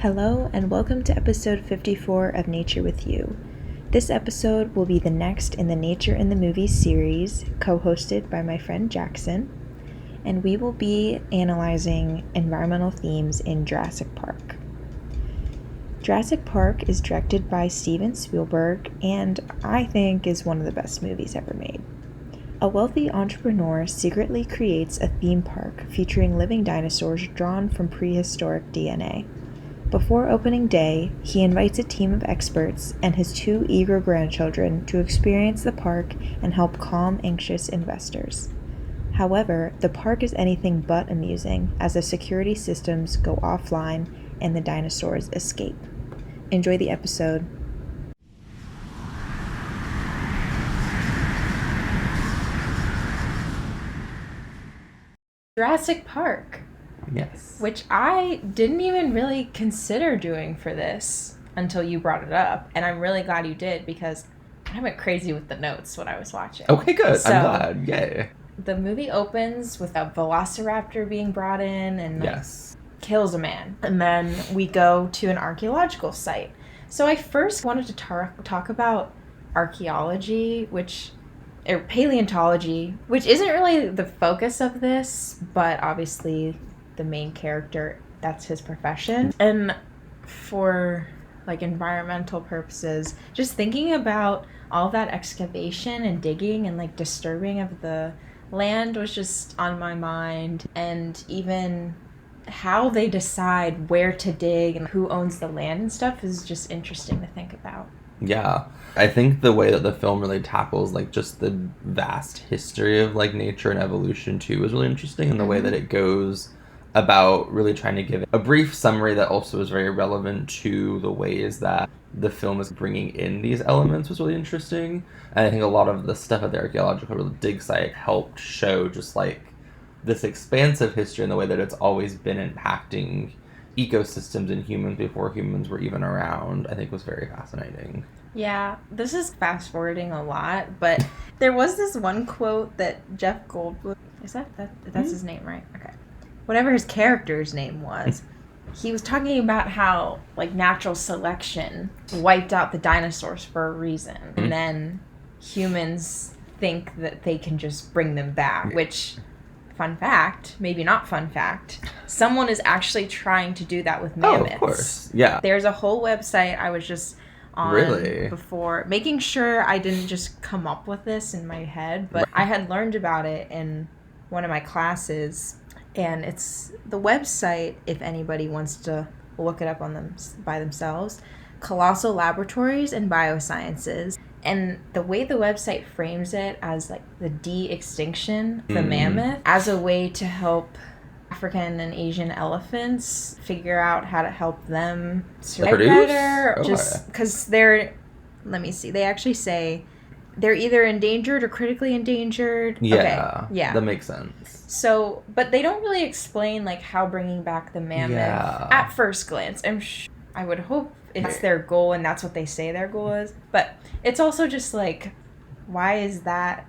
Hello and welcome to episode 54 of Nature with You. This episode will be the next in the Nature in the Movies series, co-hosted by my friend Jackson, and we will be analyzing environmental themes in Jurassic Park. Jurassic Park is directed by Steven Spielberg and I think is one of the best movies ever made. A wealthy entrepreneur secretly creates a theme park featuring living dinosaurs drawn from prehistoric DNA. Before opening day, he invites a team of experts and his two eager grandchildren to experience the park and help calm anxious investors. However, the park is anything but amusing as the security systems go offline and the dinosaurs escape. Enjoy the episode. Jurassic Park. Yes. Which I didn't even really consider doing for this until you brought it up. And I'm really glad you did because I went crazy with the notes when I was watching. Okay, good. I'm glad. Yay. The movie opens with a velociraptor being brought in and kills a man. And then we go to an archaeological site. So I first wanted to talk about archaeology, or paleontology, which isn't really the focus of this, but obviously the main character, that's his profession. And for like environmental purposes, just thinking about all that excavation and digging and like disturbing of the land was just on my mind. And even how they decide where to dig and who owns the land and stuff is just interesting to think about. Yeah. I think the way that the film really tackles like just the vast history of like nature and evolution too is really interesting, and the way that it goes about really trying to give a brief summary that also is very relevant to the ways that the film is bringing in these elements was really interesting. And I think a lot of the stuff at the archaeological dig site helped show just like this expansive history and the way that it's always been impacting ecosystems and humans before humans were even around, I think was very fascinating. Yeah, this is fast forwarding a lot, but there was this one quote that Jeff Goldblum, that's his name, right? Okay. Whatever his character's name was, he was talking about how like natural selection wiped out the dinosaurs for a reason, and then humans think that they can just bring them back, which, fun fact, maybe not fun fact, someone is actually trying to do that with mammoths. Oh, of course. Yeah. There's a whole website I was just on before, making sure I didn't just come up with this in my head, but I had learned about it in one of my classes. And it's the website, if anybody wants to look it up on them by themselves, Colossal Laboratories and Biosciences. And the way the website frames it as like the de-extinction of the mammoth as a way to help African and Asian elephants figure out how to help them survive better. Just because they actually say they're either endangered or critically endangered. Yeah, okay. Yeah, that makes sense. So, but they don't really explain like how bringing back the mammoth at first glance. I would hope it's their goal and that's what they say their goal is. But it's also just like, why is that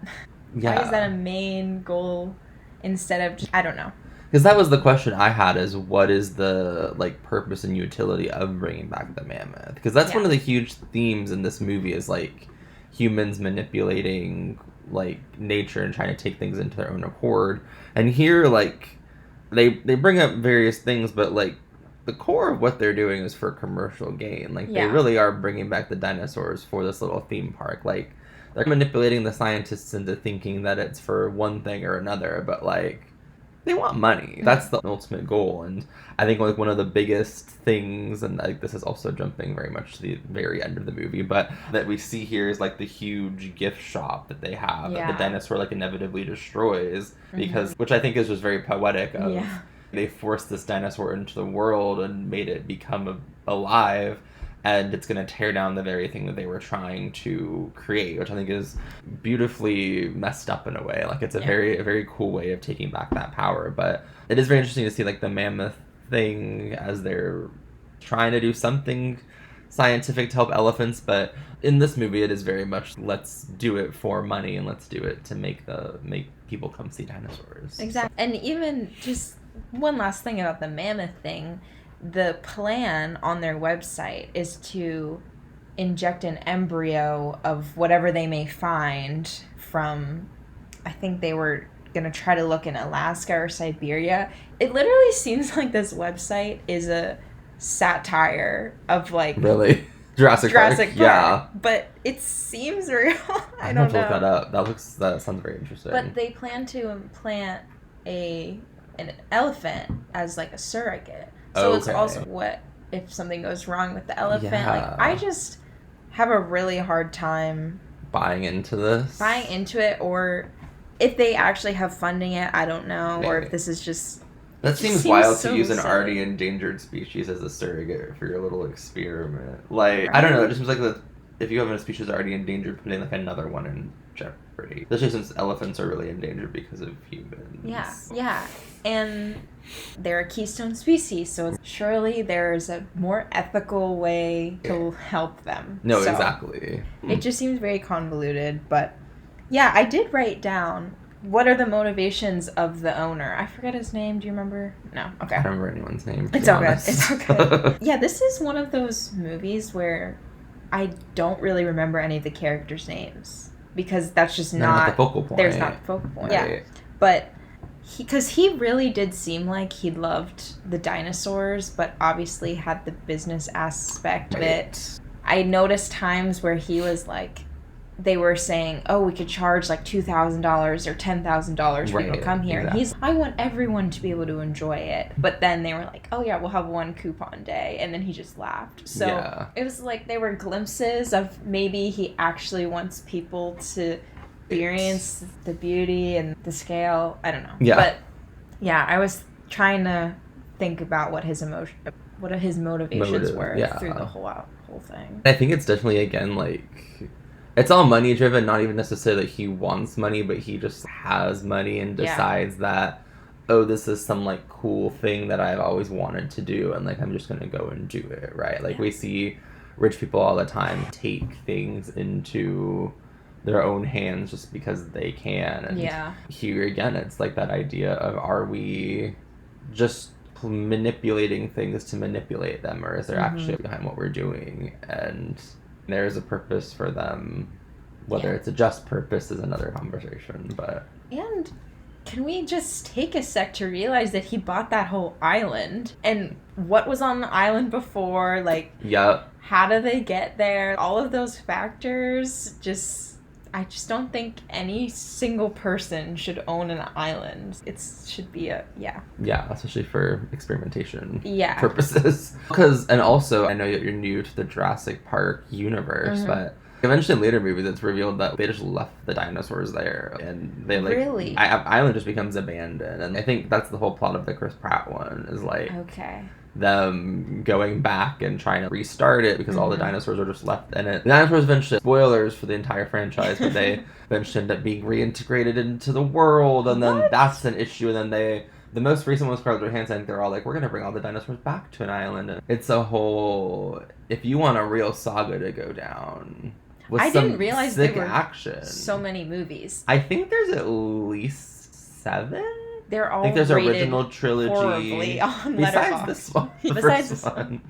a main goal instead of just, I don't know. Because that was the question I had, is what is the like purpose and utility of bringing back the mammoth? Because that's one of the huge themes in this movie is like humans manipulating like nature and trying to take things into their own accord. And here like they bring up various things, but like the core of what they're doing is for commercial gain. Like they really are bringing back the dinosaurs for this little theme park. Like they're manipulating the scientists into thinking that it's for one thing or another, but like they want money. That's the ultimate goal. And I think like one of the biggest things, and like this is also jumping very much to the very end of the movie, but that we see here is like the huge gift shop that they have that the dinosaur like inevitably destroys, because which I think is just very poetic of they forced this dinosaur into the world and made it become alive, and it's going to tear down the very thing that they were trying to create, which I think is beautifully messed up in a way. Like it's a very cool way of taking back that power. But it is very interesting to see like the mammoth thing as they're trying to do something scientific to help elephants. But in this movie, it is very much let's do it for money and let's do it to make people come see dinosaurs. Exactly. And even just one last thing about the mammoth thing. the plan on their website is to inject an embryo of whatever they may find from, I think they were going to try to look in Alaska or Siberia. It literally seems like this website is a satire of like Really? Jurassic Park? Yeah. But it seems real. I don't know. Look that up. That sounds very interesting. But they plan to implant an elephant as like a surrogate. So it's also what if something goes wrong with the elephant? Yeah. Like I just have a really hard time buying into this. Buying into it, or if they actually have funding it, I don't know. Maybe. Or if this is just that seems wild to use an already endangered species as a surrogate for your little experiment. Like, right. I don't know, it just seems like if you have a species already endangered, putting like another one in jeopardy. Especially since elephants are really endangered because of humans. Yeah. And they're a keystone species, so surely there's a more ethical way to help them. No, so exactly. It just seems very convoluted, but yeah, I did write down what are the motivations of the owner? I forget his name. Do you remember? No. Okay. I don't remember anyone's name. It's all good. It's all good. Yeah, this is one of those movies where I don't really remember any of the characters' names because that's just not the focal point. There's not the focal point. Right. Yeah, but because he really did seem like he loved the dinosaurs, but obviously had the business aspect of it. I noticed times where he was like, they were saying, oh, we could charge like $2,000 or $10,000 for people to come here. Exactly. And he's, I want everyone to be able to enjoy it. But then they were like, oh yeah, we'll have one coupon day. And then he just laughed. So It was like there were glimpses of maybe he actually wants people to experience the beauty and the scale. I don't know. Yeah. But yeah, I was trying to think about what his motivations were through the whole thing. I think it's definitely, again, like, it's all money driven, not even necessarily that he wants money, but he just has money and decides that, oh, this is some like cool thing that I've always wanted to do, and like I'm just gonna go and do it, right? Like we see rich people all the time take things into their own hands just because they can. And here again, it's like that idea of, are we just manipulating things to manipulate them, or is there actually behind what we're doing? And there's a purpose for them. Whether it's a just purpose is another conversation, but... And can we just take a sec to realize that he bought that whole island? And what was on the island before? Like, how do they get there? All of those factors I just don't think any single person should own an island. It should be Yeah, especially for experimentation purposes. And also, I know that you're new to the Jurassic Park universe, but eventually in later movies it's revealed that they just left the dinosaurs there. And they like... Really? Island just becomes abandoned. And I think that's the whole plot of the Chris Pratt one, is like... Okay. Them going back and trying to restart it because all the dinosaurs are just left in it. The dinosaurs eventually, spoilers for the entire franchise, but they eventually end up being reintegrated into the world, and then that's an issue. And then the most recent one was Scarlett Johansson. They're all like, we're gonna bring all the dinosaurs back to an island. And it's a whole, if you want a real saga to go down with didn't realize there were action. So many movies. I think there's at least 7. They're all I think there's rated original trilogy horribly on besides this one. Besides this one.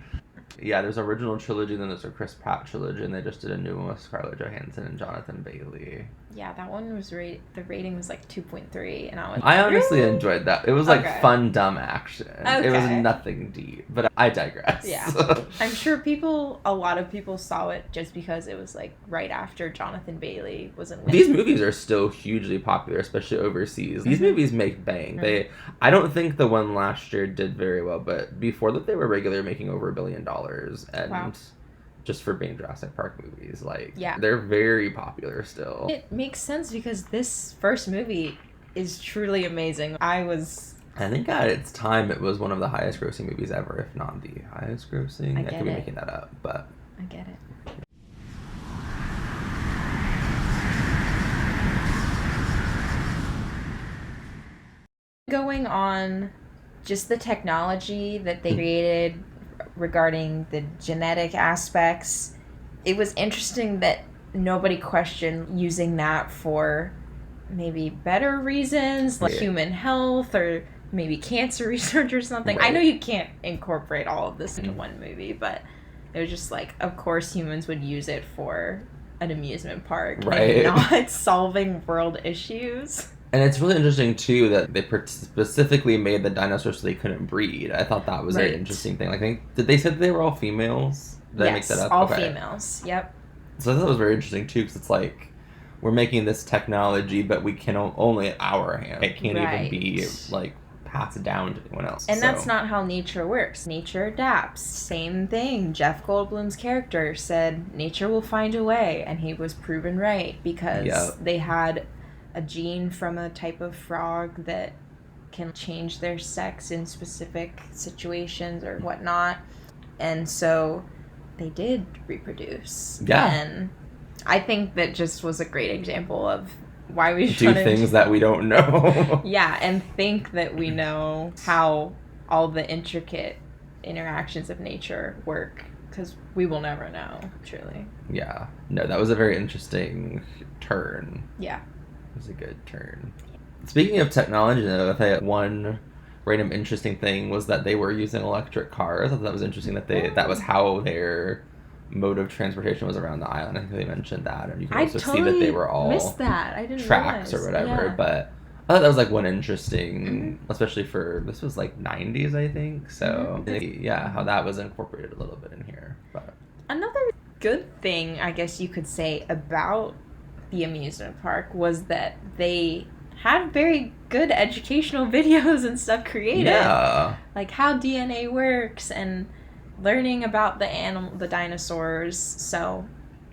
Yeah, there's original trilogy, then there's a Chris Pratt trilogy, and they just did a new one with Scarlett Johansson and Jonathan Bailey. Yeah, that one was the rating was like 2.3, and I honestly enjoyed that. It was like fun, dumb action. It was nothing deep, but I digress. Yeah, I'm sure a lot of people saw it just because it was like right after Jonathan Bailey was in. These movies are still hugely popular, especially overseas. These movies make bank. I don't think the one last year did very well, but before that, they were regularly making over $1 billion, and. Just for being Jurassic Park movies. They're very popular still. It makes sense because this first movie is truly amazing. I think at its time it was one of the highest grossing movies ever, if not the highest grossing. I could be making that up, but... I get it. Going on just the technology that they created regarding the genetic aspects, it was interesting that nobody questioned using that for maybe better reasons, like human health or maybe cancer research or something. Right. I know you can't incorporate all of this into one movie, but it was just like, of course humans would use it for an amusement park, right, and not solving world issues. And it's really interesting too that they specifically made the dinosaurs so they couldn't breed. I thought that was a very interesting thing. Like, did they say that they were all females? Did I make that up? All females. Yep. So I thought that was very interesting too, because it's like, we're making this technology, but we can only at our hand. It can't even be like passed down to anyone else. And that's not how nature works. Nature adapts. Same thing. Jeff Goldblum's character said nature will find a way, and he was proven right, because they had a gene from a type of frog that can change their sex in specific situations or whatnot. And so they did reproduce. Yeah. And I think that just was a great example of why we do things that we don't know. Yeah, and think that we know how all the intricate interactions of nature work, because we will never know, truly. Yeah. No, that was a very interesting turn. Yeah. It was a good turn. Speaking of technology, though, I think one random interesting thing was that they were using electric cars. I thought that was interesting that that was how their mode of transportation was around the island. I think they mentioned that, and you can also see that they were all missed that. I didn't tracks realize. Or whatever. Yeah. But I thought that was like one interesting, especially for this was like 90s, I think. So yeah, how that was incorporated a little bit in here. But another good thing, I guess you could say, about the amusement park was that they had very good educational videos and stuff created. Yeah. Like how DNA works and learning about the dinosaurs. So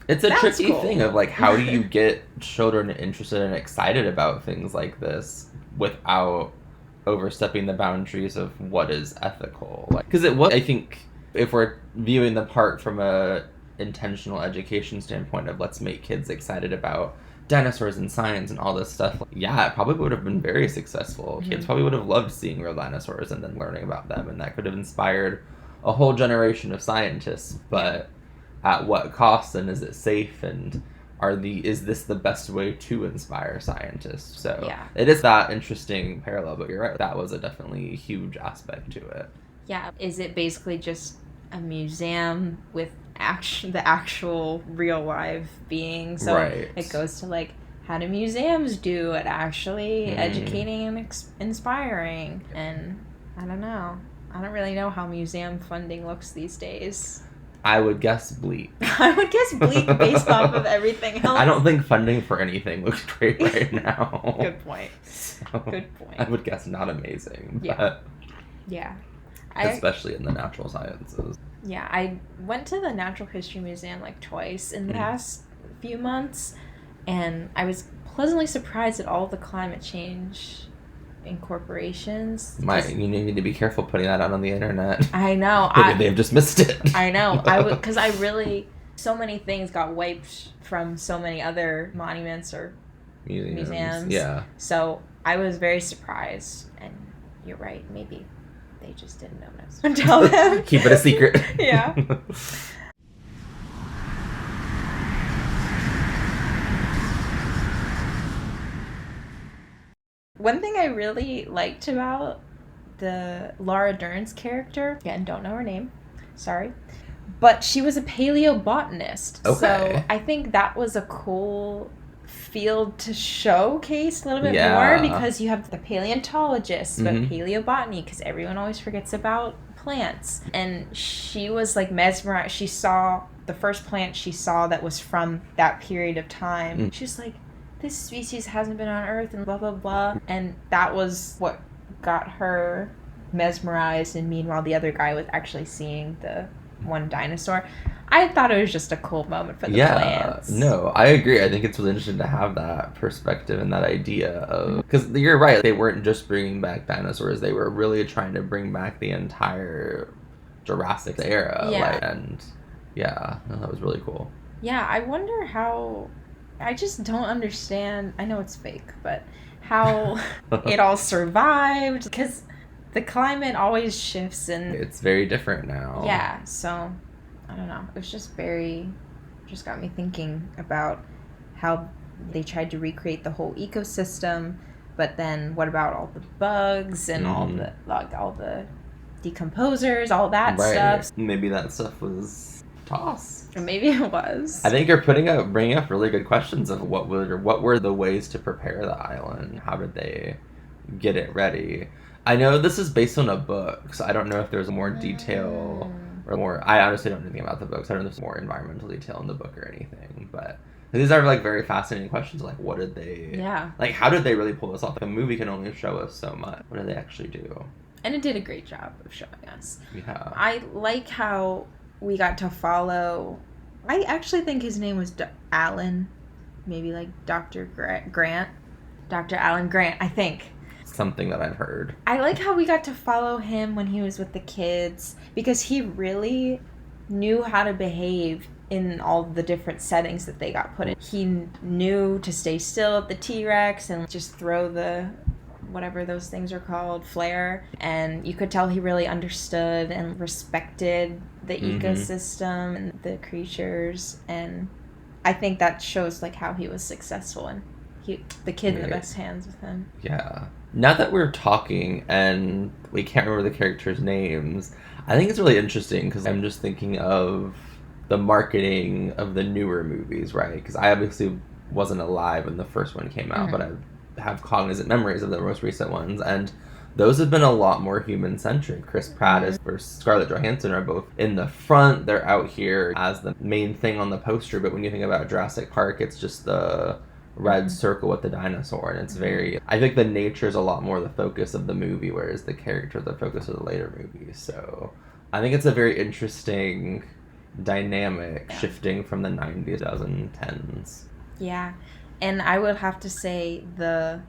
it's a tricky thing of like, how do you get children interested and excited about things like this without overstepping the boundaries of what is ethical? Like, because I think if we're viewing the park from a intentional education standpoint of let's make kids excited about dinosaurs and science and all this stuff, yeah, it probably would have been very successful. Kids probably would have loved seeing real dinosaurs and then learning about them, and that could have inspired a whole generation of scientists. But at what cost, and is it safe, and is this the best way to inspire scientists? So it is that interesting parallel, but you're right, that was a definitely huge aspect to it. Yeah, is it basically just a museum with the actual real live being? So it goes to like, how do museums do at actually educating and inspiring? And I don't know. I don't really know how museum funding looks these days. I would guess bleak. I would guess bleak based off of everything else. I don't think funding for anything looks great right now. Good point. So Good point. I would guess not amazing. Yeah. Especially in the natural sciences. Yeah, I went to the Natural History Museum like twice in the past few months, and I was pleasantly surprised at all the climate change incorporations. You need to be careful putting that out on the internet. I know. Maybe they've just missed it. I know. Because so many things got wiped from so many other monuments or museums. Yeah. So I was very surprised, and you're right, maybe they just didn't notice until then. Keep it a secret. Yeah. One thing I really liked about the Laura Dern's character, again, don't know her name, sorry, but she was a paleobotanist. Okay. So I think that was a cool field to showcase a little bit more, because you have the paleontologists, but paleobotany, because everyone always forgets about plants. And she was like mesmerized. She saw the first plant she saw that was from that period of time. She was like, this species hasn't been on Earth and blah, blah, blah. And that was what got her mesmerized. And meanwhile, the other guy was actually seeing the one dinosaur. I thought it was just a cool moment for the plants. No, I agree. I think it's really interesting to have that perspective and that idea of... Because you're right, they weren't just bringing back dinosaurs. They were really trying to bring back the entire Jurassic era. That was really cool. Yeah, I wonder how... I just don't understand. I know it's fake, but how it all survived, because the climate always shifts and it's very different now. Yeah, so I don't know. It was just just got me thinking about how they tried to recreate the whole ecosystem But then what about all the bugs and all the decomposers, all that stuff? Maybe that stuff was tossed. Or maybe it was. I think you're bringing up really good questions of what were the ways to prepare the island? How did they get it ready? I know this is based on a book, so I don't know if there's more detail or more. I honestly don't know anything about the books. I don't know if there's more environmental detail in the book or anything, but these are like very fascinating questions. Like, what did they? Yeah. Like, how did they really pull this off? The movie can only show us so much. What did they actually do? And it did a great job of showing us. Yeah. I like how we got to follow. I actually think his name was Alan, maybe like Dr. Grant, Dr. Alan Grant. I think. Something that I've heard. I like how we got to follow him when he was with the kids because he really knew how to behave in all the different settings that they got put in. He knew to stay still at the T-Rex and just throw the whatever those things are called, flare. And you could tell he really understood and respected the ecosystem and the creatures. And I think that shows like how he was successful and the kid in the best hands with him. Yeah. Now that we're talking and we can't remember the characters' names, I think it's really interesting because I'm just thinking of the marketing of the newer movies, right? Because I obviously wasn't alive when the first one came out, but I have cognizant memories of the most recent ones, and those have been a lot more human-centric. Chris Pratt or Scarlett Johansson are both in the front. They're out here as the main thing on the poster, but when you think about Jurassic Park, it's just the red circle with the dinosaur, and it's very, I think the nature is a lot more the focus of the movie, whereas the character is the focus of the later movies. So I think it's a very interesting dynamic shifting from the 90s to 2010s. Yeah, and I would have to say the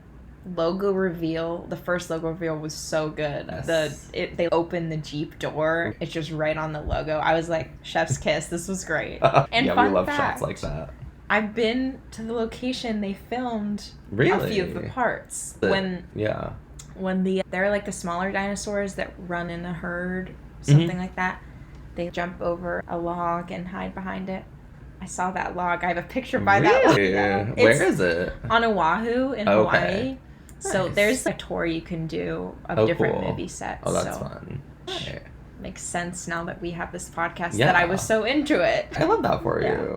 logo reveal, the first logo reveal was so good. Yes. They opened the Jeep door, it's just right on the logo. I was like, chef's kiss, this was great. And yeah, we love shots like that. I've been to the location they filmed a few of the parts. When they're like the smaller dinosaurs that run in a herd, something like that. They jump over a log and hide behind it. I saw that log. I have a picture by that log. Yeah. Where is it? On Oahu in Hawaii. Nice. So there's a tour you can do of different movie sets. Oh, that's fun. Okay. Makes sense now that we have this podcast that I was so into it. I love that for you.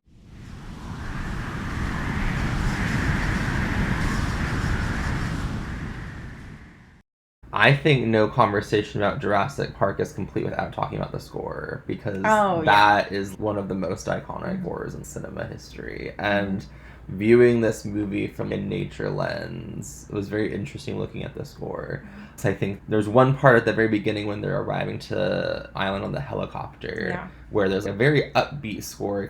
I think no conversation about Jurassic Park is complete without talking about the score, because that is one of the most iconic horrors in cinema history. And viewing this movie from a nature lens, it was very interesting looking at the score. So I think there's one part at the very beginning when they're arriving to the island on the helicopter where there's a very upbeat score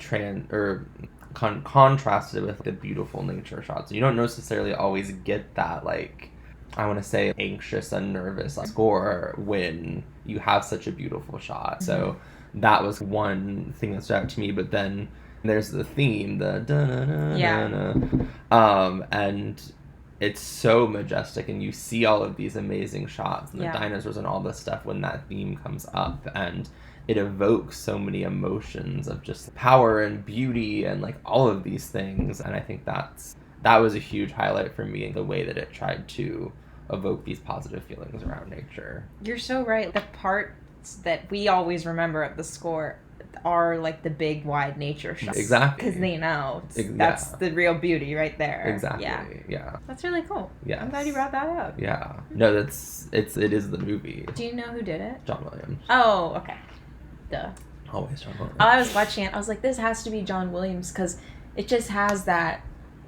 contrasted with the beautiful nature shots. You don't necessarily always get that, like, I want to say anxious and nervous score when you have such a beautiful shot. So that was one thing that stood out to me. But then there's the theme, the da-na-na-na-na. And it's so majestic, and you see all of these amazing shots and the dinosaurs and all this stuff when that theme comes up, and it evokes so many emotions of just power and beauty and like all of these things. And I think that was a huge highlight for me in the way that it tried to evoke these positive feelings around nature. You're so right. The parts that we always remember of the score are like the big wide nature shots. Exactly. Because they know that's the real beauty right there. Exactly. Yeah. That's really cool. Yeah. I'm glad you brought that up. Yeah. No, it is the movie. Do you know who did it? John Williams. Oh, okay. Duh. Always John Williams. I was watching it, I was like, this has to be John Williams, because it just has that,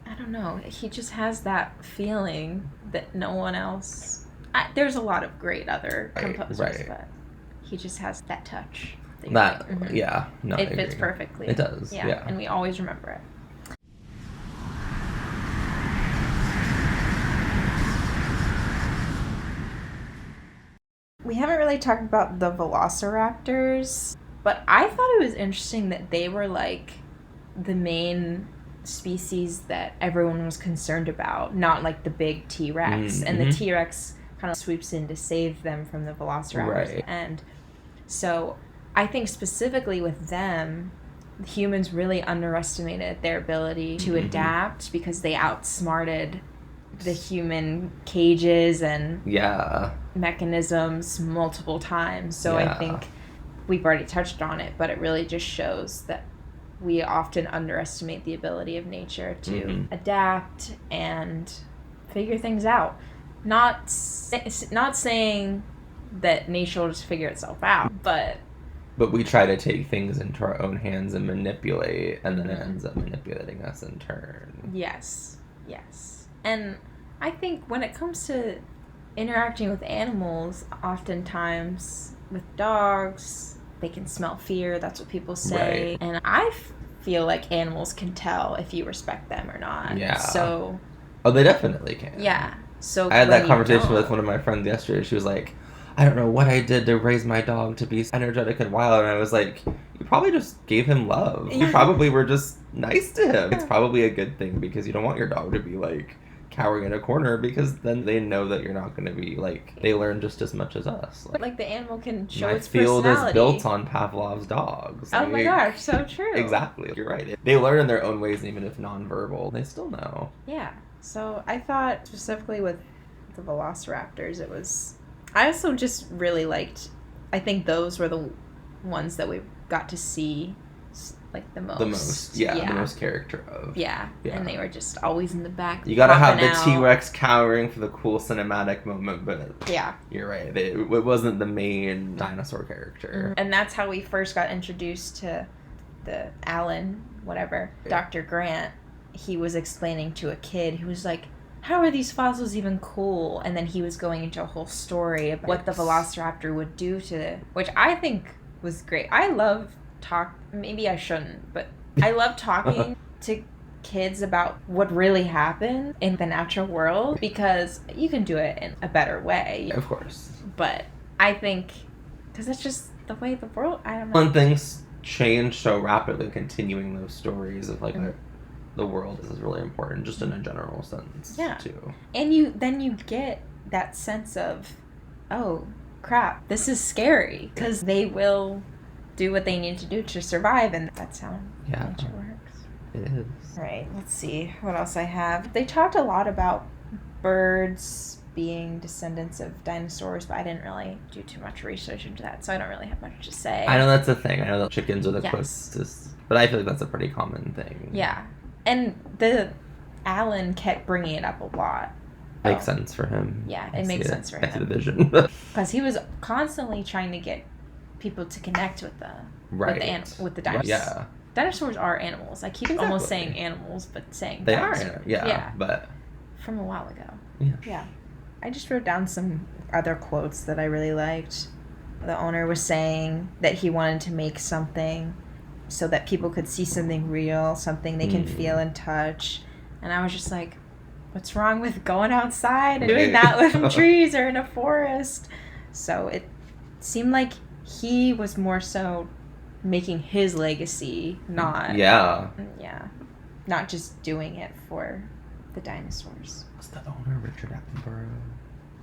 I don't know, he just has that feeling that no one else, there's a lot of great other composers, but he just has that touch. Yeah. No, it fits perfectly. It does. Yeah. And we always remember it. We haven't really talked about the velociraptors, but I thought it was interesting that they were like the main species that everyone was concerned about, not like the big T-Rex. And the T-Rex kind of swoops in to save them from the velociraptors. And so I think specifically with them, humans really underestimated their ability to adapt, because they outsmarted the human cages and yeah mechanisms multiple times. So I think we've already touched on it, but it really just shows that we often underestimate the ability of nature to adapt and figure things out. Not saying that nature will just figure itself out, but we try to take things into our own hands and manipulate, and then it ends up manipulating us in turn. Yes. And I think when it comes to interacting with animals, oftentimes with dogs, they can smell fear. That's what people say. Right. And I feel like animals can tell if you respect them or not. Yeah. So. Oh, they definitely can. Yeah. So I had that conversation with one of my friends yesterday. She was like, I don't know what I did to raise my dog to be energetic and wild. And I was like, you probably just gave him love. You probably were just nice to him. It's probably a good thing, because you don't want your dog to be like cowering in a corner, because then they know that you're not going to be like, they learn just as much as us. Like the animal can show its personality. My field is built on Pavlov's dogs. Oh my gosh, so true. Exactly. You're right. They learn in their own ways, and even if nonverbal, they still know. Yeah. So I thought specifically with the velociraptors, I also just really liked, I think those were the ones that we got to see like the most. The most character of. Yeah, and they were just always in the back. You gotta have the T-Rex cowering for the cool cinematic moment, but you're right. It wasn't the main dinosaur character. And that's how we first got introduced to the Alan, whatever, Dr. Grant. He was explaining to a kid who was like, how are these fossils even cool? And then he was going into a whole story about what the velociraptor would do to, which I think was great. I love maybe I shouldn't, but I love talking to kids about what really happened in the natural world, because you can do it in a better way. Of course. But I think, because that's just the way the world, I don't know. When things change so rapidly, continuing those stories of like the world is really important, just in a general sense, too. And you get that sense of, oh crap, this is scary, because they will do what they need to do to survive, and that's how nature works. It is. All right, let's see what else I have. They talked a lot about birds being descendants of dinosaurs, but I didn't really do too much research into that, so I don't really have much to say. I know that's a thing. I know that chickens are the closest, but I feel like that's a pretty common thing. Yeah. And Alan kept bringing it up a lot. Makes sense for him. Yeah, it makes sense for him. I see the vision. Because he was constantly trying to get people to connect with with the dinosaurs. Yeah. Dinosaurs are animals. I keep almost saying animals, but saying they dinosaurs. are. Yeah, but from a while ago. Yeah. I just wrote down some other quotes that I really liked. The owner was saying that he wanted to make something so that people could see something real, something they can feel and touch. And I was just like, what's wrong with going outside and doing that with trees or in a forest? So it seemed like he was more so making his legacy, not just doing it for the dinosaurs. Was the owner Richard Attenborough?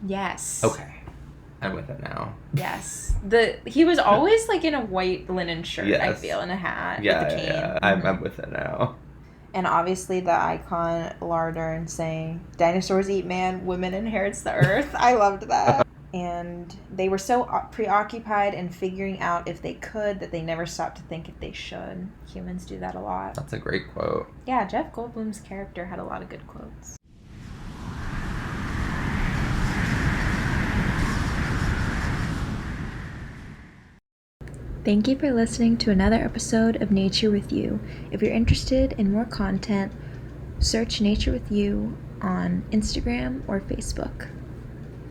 Yes. Okay. I'm with it now. Yes. He was always like in a white linen shirt, I feel, and a hat with a cane. Yeah. I'm with it now. And obviously the icon Laura Dern saying, dinosaurs eat man, women inherits the earth. I loved that. And they were so preoccupied in figuring out if they could that they never stopped to think if they should. Humans do that a lot. That's a great quote. Yeah, Jeff Goldblum's character had a lot of good quotes. Thank you for listening to another episode of Nature with You. If you're interested in more content, search Nature with You on Instagram or Facebook.